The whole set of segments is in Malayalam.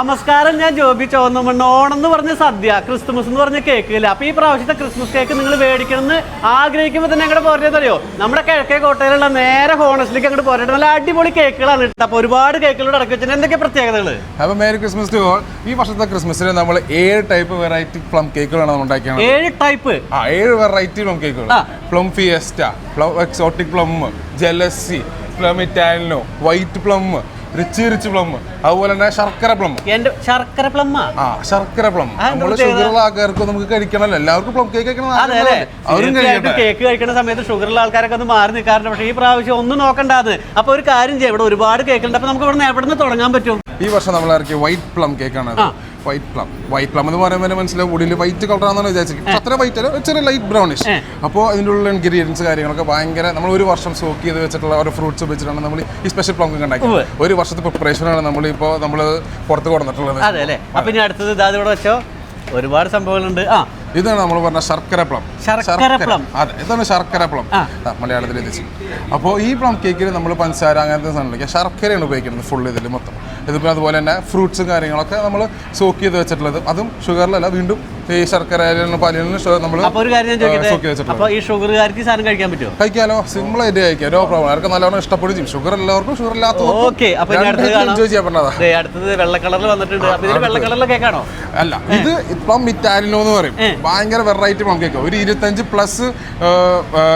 നമസ്കാരം, ഞാൻ ജോബി ചോന്നമണ്ണ്. ഓണം എന്ന് പറഞ്ഞ സദ്യ, ക്രിസ്മസ് എന്ന് പറഞ്ഞ കേക്ക് ഇല്ല. അപ്പൊ ഈ പ്രാവശ്യത്തെ ക്രിസ്മസ് കേക്ക് നിങ്ങൾ മേടിക്കണമെന്ന് ആഗ്രഹിക്കുമ്പോൾ തന്നെ അങ്ങോട്ട് പോരേതറിയോ, നമ്മുടെ കിഴക്കേ കോട്ടയിലുള്ള നേരെ ഹോണസ്റ്റിലേക്ക് അങ്ങോട്ട് പോരട്ടെ. നല്ല അടിപൊളി കേക്കുകളാണ് കിട്ടുക. അപ്പൊ ഒരുപാട് കേക്കുകൾ ഇടക്കി വെച്ചിട്ട് എന്തൊക്കെ പ്രത്യേകതകൾ? അപ്പൊ മേരി ക്രിസ്മസ് ടു ഓൾ. ഈ വർഷത്തെ ക്രിസ്മസിന് നമ്മൾ 7 ടൈപ്പ് വെറൈറ്റി പ്ലം കേക്കുകളാണ് നമ്മൾ ഉണ്ടാക്കിയത്. 7 ടൈപ്പ്? 7 വെറൈറ്റി പ്ലം കേക്കുകൾ. Plum fiesta, plum exotic plum, jealousy, plum italiano, white plum, rich plum, അതുപോലെ തന്നെ ശർക്കര പ്ലം. ശർക്കര പ്ലം? ശർക്കര പ്ലം നമ്മള് ഷുഗറുള്ള ആൾക്കാർക്ക് നമുക്ക് കഴിക്കണമല്ലോ. എല്ലാവർക്കും പ്ലം കേക്ക് കേക്ക് കഴിക്കുന്ന സമയത്ത് ഷുഗറുള്ള ആൾക്കാരൊക്കെ ഒന്ന് മാറി നിൽക്കാറുണ്ട്. പക്ഷേ ഈ പ്രാവശ്യം ഒന്നും നോക്കണ്ടാത്. അപ്പൊ ഒരു കാര്യം ചെയ്യാം, ഇവിടെ ഒരുപാട് കേക്കുണ്ട്. അപ്പൊ നമുക്ക് ഇവിടെ എവിടെ നിന്ന് തുടങ്ങാൻ പറ്റും? ഈ വർഷം നമ്മൾ ഇറക്കിയ വൈറ്റ് പ്ലം കേക്കാണ്. വൈറ്റ് പ്ലം എന്ന് പറയുമ്പോൾ മനസ്സിലാവും ഉള്ളിൽ വൈറ്റ് കളറാണെന്ന് വിചാരിച്ചിരിക്കും. അത്ര വൈറ്റ് അല്ല, ചെറിയ ലൈറ്റ് ബ്രൗണിഷ്. അപ്പോൾ അതിൻ്റെ ഉള്ള ഇൻഗ്രീഡിയൻസ് കാര്യങ്ങളൊക്കെ ഭയങ്കര നമ്മൾ ഒരു വർഷം സോക്ക് ചെയ്ത് വെച്ചിട്ടുള്ള ഒരു ഫ്രൂട്ട്സ് വെച്ചിട്ടാണ് നമ്മൾ ഈ സ്പെഷ്യൽ പ്ലം കേക്ക് ഉണ്ടാക്കിയത്. ഒരു വർഷത്തെ പ്രിപ്പറേഷനാണ് നമ്മൾ പുറത്ത് കൊടുത്തിട്ടുള്ളത്. അതെ അല്ലേ? അപ്പൊ ഇനി അടുത്തത് ഇതാ ഇവിടെ വെച്ചോ, ഒരുപാട് സംഭവങ്ങളുണ്ട്. ഇതാണ് നമ്മൾ പറഞ്ഞ ശർക്കര പ്ലം. അതെ, ഇതാണ് ശർക്കര പ്ലം മലയാളത്തിൽ എത്തിച്ചു. അപ്പോൾ ഈ പ്ലം കേക്കിൽ നമ്മൾ പഞ്ചസാര അങ്ങനത്തെ സാധനങ്ങളൊക്കെ ശർക്കരയാണ് ഉപയോഗിക്കുന്നത് ഫുൾ ഇതിൽ മൊത്തം. ഇതിപ്പോൾ അതുപോലെ തന്നെ ഫ്രൂട്ട്സും കാര്യങ്ങളൊക്കെ നമ്മൾ സോക്ക് ചെയ്ത് വെച്ചിട്ടുള്ളത്. അതും ഷുഗറിലല്ല, വീണ്ടും ഈ ശർക്കര പാലിനും നമ്മൾ ഈ ഷുഗറുകാർക്ക് സാധനം കഴിക്കാൻ പറ്റുമോ? കഴിക്കാലോ, സിമ്പിൾ ആയിട്ട് കഴിക്കാം, നോ പ്രോബ്ലം. അവർക്ക് നല്ലോണം ഇഷ്ടപ്പെടും ചെയ്യും. ഷുഗർ എല്ലാവർക്കും, ഷുഗർ ഇല്ലാത്തവർക്കും എൻജോയ് ചെയ്യാൻ പറ്റുന്നതാ. അടുത്തത് വെള്ള കളറിൽ വന്നിട്ടുണ്ട്. വെള്ള കളറിലെ കേക്കാണോ? അല്ല, ഇത് ഇപ്പം ഇറ്റാലിനോ എന്ന് പറയും. ഭയങ്കര വെറൈറ്റി പ്ലം കേക്ക്. ഒരു 25+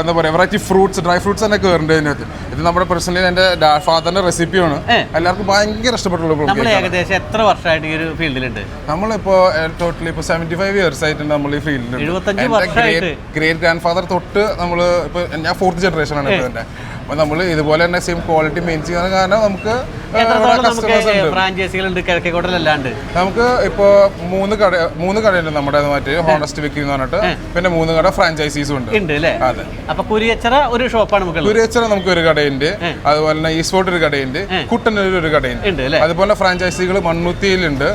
എന്താ പറയുക വെറൈറ്റി ഫ്രൂട്ട്സ്, ഡ്രൈ ഫ്രൂട്ട്സ് തന്നെ കയറുന്നുണ്ട് ഇതിനകത്ത്. ഇത് നമ്മുടെ പേഴ്സണലി എൻ്റെ ഫാദറിന്റെ റെസിപ്പിയാണ്. എല്ലാവർക്കും ഭയങ്കര ഇഷ്ടപ്പെട്ടുള്ള പ്ലം കേക്ക്. ഏകദേശം എത്ര വർഷമായിട്ട് ഈ ഒരു ഫീൽഡിലുണ്ട്? നമ്മളിപ്പോ ടോട്ടലി 75 years ആയിട്ടുണ്ട് നമ്മൾ ഈ ഫീൽഡിലുണ്ട്. ഗ്രേറ്റ് ഗ്രാൻഡ് ഫാദർ തൊട്ട് നമ്മള് ഇപ്പൊ ഞാൻ 4th ജനറേഷൻ ആണ് ഇപ്പൊ എന്റെ. അപ്പൊ നമ്മൾ ഇതുപോലെ തന്നെ സെയിം ക്വാളിറ്റി മെയിൻ ചെയ്യുന്ന കാരണം നമുക്ക് ഫ്രാഞ്ചൈസികളുണ്ട് കിഴക്കേക്കോട്ടയിലല്ലാണ്ട്. നമുക്ക് ഇപ്പോ 3 കടയുണ്ട് നമ്മുടെ മറ്റേ ഹോണസ്റ്റ് വിക്കി എന്ന് പറഞ്ഞിട്ട്. പിന്നെ 3 കട ഫ്രാഞ്ചൈസീസും ഉണ്ട്. അതെ. അപ്പൊ കുരിയച്ചറ ഒരു ഷോപ്പാണ്. കുരിയച്ചറ നമുക്ക് ഒരു കടയുണ്ട്, അതുപോലെ തന്നെ ഈസ്റ്റ്ഫോർട്ട് ഒരു കടയുണ്ട്, കുട്ടനൂർ ഒരു കടയുണ്ട്. അതുപോലെ ഫ്രാഞ്ചൈസികൾ മണ്ണുത്തിയിലുണ്ട്,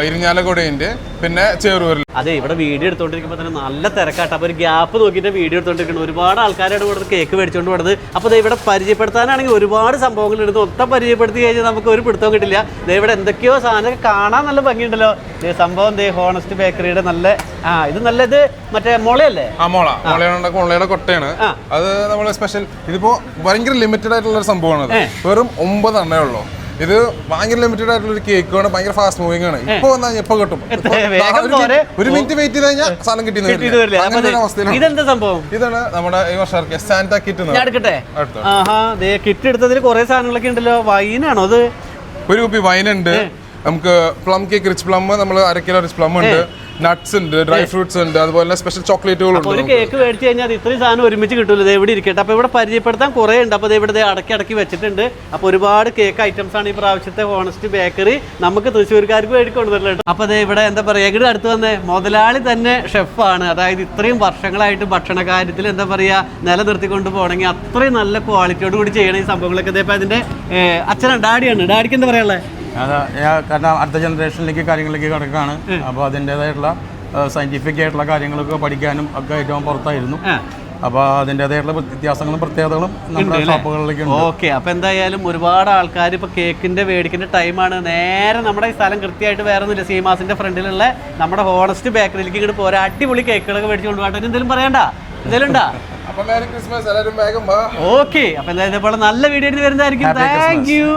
ഇരിഞ്ഞാലക്കുടയുണ്ട്, പിന്നെ ചേറൂരിൽ. അതെ, ഇവിടെ വീഡിയോ എടുത്തോണ്ടിരിക്കുമ്പോൾ തന്നെ നല്ല തിരക്കാട്ടോ. അപ്പൊ ഒരു ഗ്യാപ്പ് നോക്കിയിട്ട് വീഡിയോ എടുത്തോണ്ടിരിക്കുന്നത്. ഒരുപാട് ആൾക്കാരാണ് ഇവിടെ കേക്ക് മേടിച്ചോണ്ട് പോണത്. അപ്പൊ ഇവിടെ പരിചയപ്പെടുത്താനാണെങ്കിൽ ഒരുപാട് സംഭവങ്ങൾ എടുത്ത് മൊത്തം പരിചയപ്പെടുത്തി കഴിഞ്ഞാൽ നമുക്ക് ഒരു പിടുത്തവും കിട്ടില്ല. ഇവിടെ എന്തൊക്കെയോ സാധനമൊക്കെ കാണാൻ നല്ല ഭംഗിയുണ്ടല്ലോ. സംഭവം ഹോണസ്റ്റ് ബേക്കറിയുടെ നല്ല ഇത് നല്ലത് മറ്റേ മുളയല്ലേ? മുളയുടെ കൊട്ടയാണ് അത്. നമ്മൾ സ്പെഷ്യൽ ഇതിപ്പോ ഭയങ്കര ലിമിറ്റഡ് ആയിട്ടുള്ള സംഭവമാണ്. വെറും 9 എണ്ണേ ഉള്ളൂ. ഇത് ഭയങ്കര ലിമിറ്റഡ് ആയിട്ടുള്ള ഒരു കേക്കാണ്. ഭയങ്കര ഫാസ്റ്റ് മൂവിംഗ് ആണ്. ഇപ്പൊ വന്നാൽ എപ്പോ കിട്ടും? 1 മിനിറ്റ് വെയിറ്റ് ചെയ്ത് കഴിഞ്ഞാൽ സാധനം കിട്ടിയെന്ന്. ഇതെന്താ സംഭവം? ഇതാണ് നമ്മുടെ ഈ വർഷം സാന്റാ കിറ്റ്. കിറ്റ് എടുത്തതിൽ കുറെ സാധനങ്ങളൊക്കെ ഉണ്ടല്ലോ. വൈനാണോ അത്? ഒരു കുപ്പി വൈനുണ്ട്. നമുക്ക് പ്ലം കേക്ക് റിച്ച് പ്ലം, നമ്മൾ 1 കിലോ റിച്ച് പ്ലം ഉണ്ട്, നട്ട്സ് ഉണ്ട്, ഡ്രൈ ഫ്രൂട്ട്സ് ഉണ്ട്, അതുപോലെ സ്പെഷ്യൽ ചോക്ലേറ്റുകളുണ്ട്. ഒരു കേക്ക് മേടിച്ചു കഴിഞ്ഞാൽ ഇത്രയും സാധനം ഒരുമിച്ച് കിട്ടൂല. ഇവിടെ ഇരിക്കട്ടെ. അപ്പൊ ഇവിടെ പരിചയപ്പെടുത്താൻ കുറെ ഉണ്ട്. അപ്പൊ ഇവിടെ അടക്കി വെച്ചിട്ടുണ്ട്. അപ്പൊ ഒരുപാട് കേക്ക് ഐറ്റംസ് ആണ് ഈ പ്രാവശ്യത്തെ ഹോണസ്റ്റ് ബേക്കറി നമുക്ക് തൃശ്ശൂർക്കാർക്ക് വേണ്ടി കൊണ്ടുവരുന്നുണ്ട്. അപ്പൊ ഇവിടെ എന്താ പറയാ, ഇവിടെ അടുത്ത് വന്നേ മുതലാളി തന്നെ ഷെഫാണ്. അതായത് ഇത്രയും വർഷങ്ങളായിട്ട് ഭക്ഷണ കാര്യത്തിൽ എന്താ പറയാ നിലനിർത്തിക്കൊണ്ട് പോകണമെങ്കിൽ അത്രയും നല്ല ക്വാളിറ്റിയോട് കൂടി ചെയ്യണം ഈ സംഭവങ്ങളൊക്കെ. ഇപ്പൊ അതിന്റെ അച്ഛനാണ്, ഡാഡിയാണ്. ഡാഡിക്ക് എന്താ പറയാനുള്ളത്? കാരണം അടുത്ത ജനറേഷനിലേക്ക് കാര്യങ്ങളിലേക്ക് കിടക്കുകയാണ്. അപ്പോൾ അതിൻ്റെതായിട്ടുള്ള സയൻറ്റിഫിക് ആയിട്ടുള്ള കാര്യങ്ങളൊക്കെ പഠിക്കാനും ഒക്കെ ഏറ്റവും പുറത്തായിരുന്നു. അപ്പോൾ അതിൻ്റെതായിട്ടുള്ള വ്യത്യാസങ്ങളും പ്രത്യേകതകളും നമ്മുടെ ഷോപ്പുകളിലേക്ക് ഉണ്ട്. ഓക്കെ. അപ്പോൾ എന്തായാലും ഒരുപാട് ആൾക്കാർ ഇപ്പോൾ കേക്കിൻ്റെ മേടിക്കുന്ന ടൈമാണ്. നേരെ നമ്മുടെ ഈ സ്ഥലം കൃത്യമായിട്ട് വേറെ ഒന്നുമില്ല, സീമാസിൻ്റെ ഫ്രണ്ടിലുള്ള നമ്മുടെ ഹോണസ്റ്റ് ബേക്കറിയിലേക്ക് ഇങ്ങോട്ട് പോരാ. അടിപൊളി കേക്കുകളൊക്കെ മേടിച്ച് കൊണ്ടുപോകട്ടെ. എന്തെങ്കിലും പറയണ്ട? എന്തെങ്കിലും ഉണ്ടാ? ഓക്കെ. അപ്പോൾ എന്തായാലും നല്ല വീഡിയോ വരുന്നതായിരിക്കും. Thank you.